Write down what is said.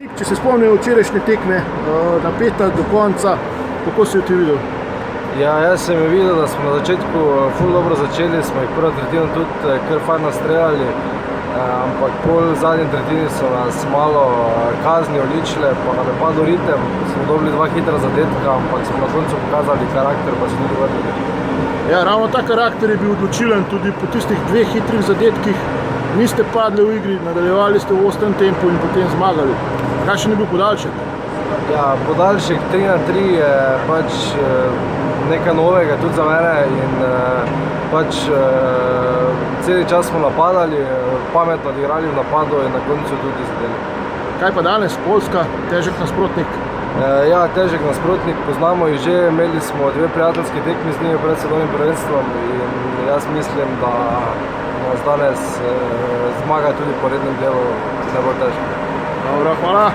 Če se spomnijo včerajšnje tekme, napeta do konca, kako si jo ti videl? Ja, jaz sem jo videl, da smo na začetku ful dobro začeli, smo jih prvo tretjino tudi kar fajn nastreljali, ampak pol v zadnji tretjini so nas malo kazni oličile, pa nam je padel ritem, smo dobili 2 hitra zadetka, ampak smo na koncu pokazali karakter, pa se tudi vrnili. Ja, ravno ta karakter je bil odločilen tudi po tistih 2 hitrih zadetkih. Niste padli v igri, nadaljevali ste v ostrem tempu in potem zmagali. Kakšen je bil podaljšek? Ja, podaljšek 3-3 je pač nekaj novega tudi za mene in pač celi čas smo napadali, pametno odigrali v napadu in na koncu tudi zadeli. Kaj pa danes, Poljska, težek nasprotnik? Ja, težek nasprotnik, poznamo jih že, imeli smo 2 prijateljske tekmi z njimi pred svetovnim prvenstvom in jaz mislim, da nas danes zmaga tudi po rednem delu ne bo težko. Dobro, hvala.